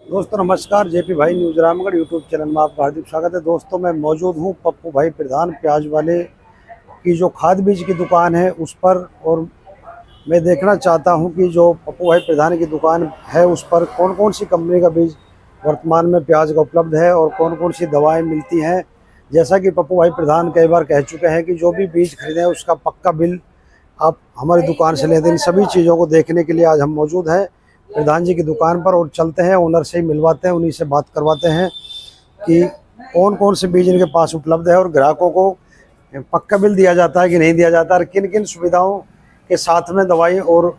दोस्तों नमस्कार, जेपी भाई न्यूज़ रामगढ़ यूट्यूब चैनल में आपका हार्दिक स्वागत है। दोस्तों मैं मौजूद हूं पप्पू भाई प्रधान प्याज वाले की जो खाद बीज की दुकान है उस पर, और मैं देखना चाहता हूं कि जो पप्पू भाई प्रधान की दुकान है उस पर कौन कौन सी कंपनी का बीज वर्तमान में प्याज का उपलब्ध है और कौन कौन सी दवाएँ मिलती हैं। जैसा कि पप्पू भाई प्रधान कई बार कह चुके हैं कि जो भी बीज खरीदें उसका पक्का बिल आप हमारी दुकान से लेते हैं। इन सभी चीज़ों को देखने के लिए आज हम मौजूद हैं प्रधान जी की दुकान पर और चलते हैं, ओनर से ही मिलवाते हैं, उन्हीं से बात करवाते हैं कि कौन कौन से बीज इनके पास उपलब्ध है और ग्राहकों को पक्का बिल दिया जाता है कि नहीं दिया जाता है, और किन किन सुविधाओं के साथ में दवाई और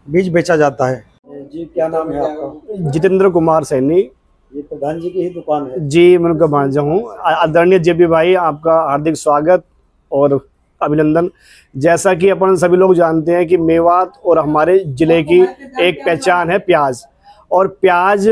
बीज बेचा जाता है। जी क्या नाम है आपका? जितेंद्र कुमार सैनी। ये प्रधान जी की ही दुकान है जी, मैं उनका भांजा हूँ। आदरणीय जेपी भाई, आपका हार्दिक स्वागत और अभिनंदन। जैसा कि अपन सभी लोग जानते हैं कि मेवात और हमारे ज़िले की एक पहचान है प्याज, और प्याज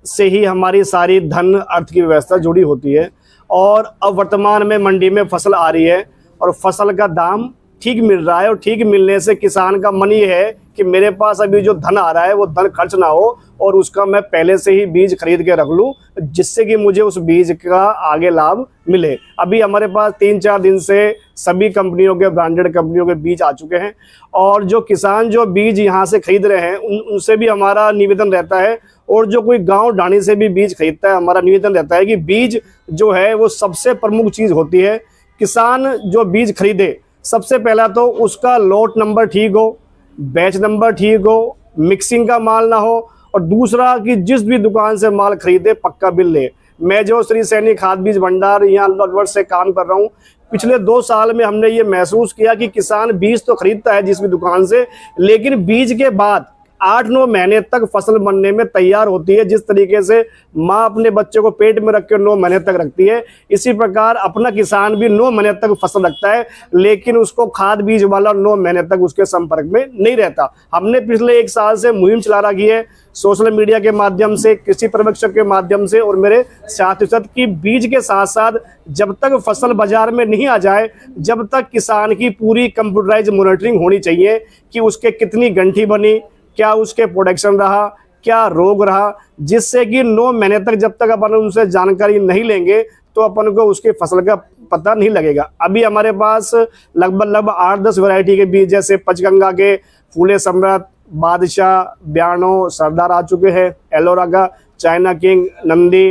से ही हमारी सारी धन अर्थ की व्यवस्था जुड़ी होती है। और अब वर्तमान में मंडी में फसल आ रही है और फसल का दाम ठीक मिल रहा है, और ठीक मिलने से किसान का मन ये है कि मेरे पास अभी जो धन आ रहा है वो धन खर्च ना हो और उसका मैं पहले से ही बीज खरीद के रख लूं, जिससे कि मुझे उस बीज का आगे लाभ मिले। अभी हमारे पास 3-4 दिन से सभी कंपनियों के, ब्रांडेड कंपनियों के बीज आ चुके हैं, और जो किसान जो बीज यहाँ से खरीद रहे हैं उनसे भी हमारा निवेदन रहता है, और जो कोई गाँव ढाणी से भी बीज खरीदता है, हमारा निवेदन रहता है कि बीज जो है वो सबसे प्रमुख चीज़ होती है। किसान जो बीज खरीदे, सबसे पहला तो उसका लॉट नंबर ठीक हो, बैच नंबर ठीक हो, मिक्सिंग का माल ना हो, और दूसरा कि जिस भी दुकान से माल खरीदे पक्का बिल ले। मैं जो श्री सैनी खाद बीज भंडार यहाँ लगभग से काम कर रहा हूँ, पिछले 2 साल में हमने ये महसूस किया कि किसान बीज तो खरीदता है जिस भी दुकान से, लेकिन बीज के बाद 8-9 महीने तक फसल बनने में तैयार होती है। जिस तरीके से माँ अपने बच्चे को पेट में रख के 9 महीने तक रखती है, इसी प्रकार अपना किसान भी 9 महीने तक फसल रखता है, लेकिन उसको खाद बीज वाला 9 महीने तक उसके संपर्क में नहीं रहता। हमने पिछले 1 साल से मुहिम चला रखी है सोशल मीडिया के माध्यम से, कृषि पर्यवेक्षक के माध्यम से और मेरे साथ की बीज के साथ साथ जब तक फसल बाजार में नहीं आ जाए, जब तक किसान की पूरी कंप्यूटराइज मॉनिटरिंग होनी चाहिए कि उसके कितनी गंठी बनी, क्या उसके प्रोडक्शन रहा, क्या रोग रहा, जिससे कि 9 महीने तक जब तक अपन उनसे जानकारी नहीं लेंगे तो अपन को उसकी फसल का पता नहीं लगेगा। अभी हमारे पास लगभग 8-10 वैरायटी के बीज, जैसे पंचगंगा के फूले सम्राट, बादशाह, ब्यानो, सरदार आ चुके हैं, एलोरा का, चाइना किंग, नंदी,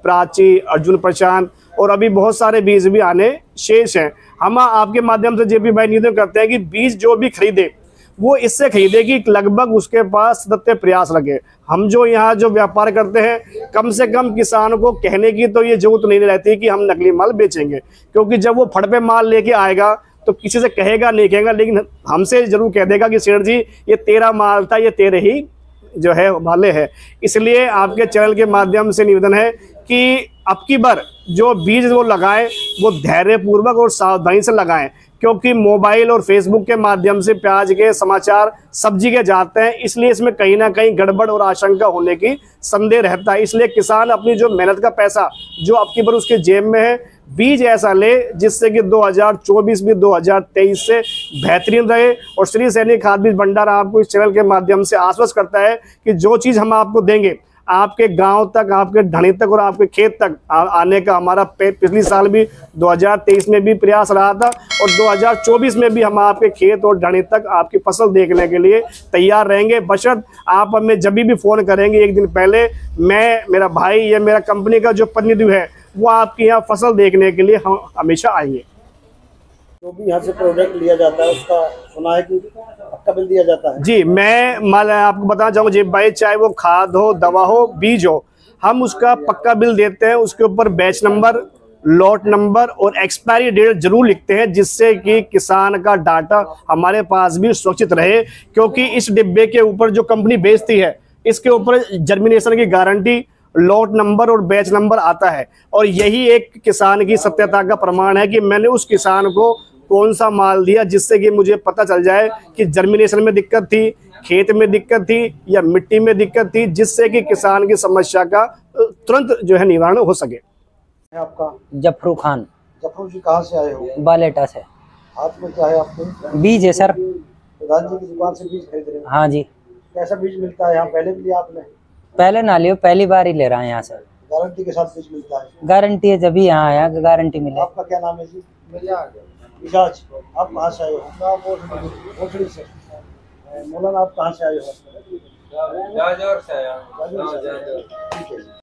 प्राची, अर्जुन प्रशांत, और अभी बहुत सारे बीज भी आने शेष हैं। हम आपके माध्यम से जेपी भाई निवेदन करते हैं कि बीज जो भी खरीदे वो इससे खरीदे कि लगभग उसके पास सतत प्रयास लगे। हम जो यहाँ जो व्यापार करते हैं, कम से कम किसान को कहने की तो ये जरूरत नहीं रहती कि हम नकली माल बेचेंगे, क्योंकि जब वो फड़ पे माल लेके आएगा तो किसी से कहेगा नहीं कहेगा, लेकिन हमसे जरूर कह देगा कि सेठ जी ये तेरा माल था, ये तेरे ही जो है वाले है। इसलिए आपके चैनल के माध्यम से निवेदन है कि अब की बार जो बीज वो लगाएं वो धैर्यपूर्वक और सावधानी से लगाएं, क्योंकि मोबाइल और फेसबुक के माध्यम से प्याज के समाचार सब्जी के जाते हैं, इसलिए इसमें कहीं ना कहीं गड़बड़ और आशंका होने की संदेह रहता है। इसलिए किसान अपनी जो मेहनत का पैसा जो अब की बार उसके जेब में है, बीज ऐसा ले जिससे कि 2024 भी 2023 से बेहतरीन रहे। और श्री सैनी खाद बीज भंडार आपको इस चैनल के माध्यम से आश्वस्त करता है कि जो चीज़ हम आपको देंगे आपके गांव तक, आपके ढाणी तक और आपके खेत तक आने का हमारा पिछली साल भी 2023 में भी प्रयास रहा था, और 2024 में भी हम आपके खेत और ढाणी तक आपकी फसल देखने के लिए तैयार रहेंगे। बशर्त आप हमें जब भी फ़ोन करेंगे 1 दिन पहले, मैं, मेरा भाई या मेरा कंपनी का जो प्रतिनिधि है वो आपके यहाँ फसल देखने के लिए हम हमेशा आएंगे। जो भी यहाँ से प्रोडक्ट लिया जाता है उसका सुना है कि पक्का बिल दिया जाता है। जी, मैं आपको बताना चाहूँगा जी भाई, चाहे वो खाद हो, दवा हो, बीज हो, हम उसका पक्का बिल देते हैं। उसके ऊपर बैच नंबर, लॉट नंबर और एक्सपायरी डेट जरूर लिखते हैं, जिससे कि किसान का डाटा हमारे पास भी सुरक्षित रहे। क्योंकि इस डिब्बे के ऊपर जो कंपनी बेचती है, इसके ऊपर जर्मिनेशन की गारंटी, लॉट नंबर और बैच नंबर आता है, और यही एक किसान की सत्यता का प्रमाण है कि मैंने उस किसान को कौन सा माल दिया, जिससे कि मुझे पता चल जाए कि जर्मिनेशन में दिक्कत थी, खेत में दिक्कत थी या मिट्टी में दिक्कत थी, जिससे कि किसान की समस्या का तुरंत जो है निवारण हो सके। आपका? जफरू खान। जफरू जी कहाँ से आए हो? बालेटा से। हाथ में क्या है आपके? बीज है सर। प्रधान जी की दुकान से बीज खरीद रहे हैं? हाँ जी। कैसा बीज मिलता है यहाँ? पहले भी लिया आपने? पहले ना लियो, पहली बार ही ले रहा है यहाँ से। गारंटी के साथ बीज मिलता है? गारंटी है, जब भी यहाँ आया गारंटी मिले। आपका क्या नाम है जी? मिजाज। आप कहाँ से आए हो? भोसड़ी से। मौलाना आप कहाँ से आए हो? जाजौर से आया। जाजौर से। ठीक है जी।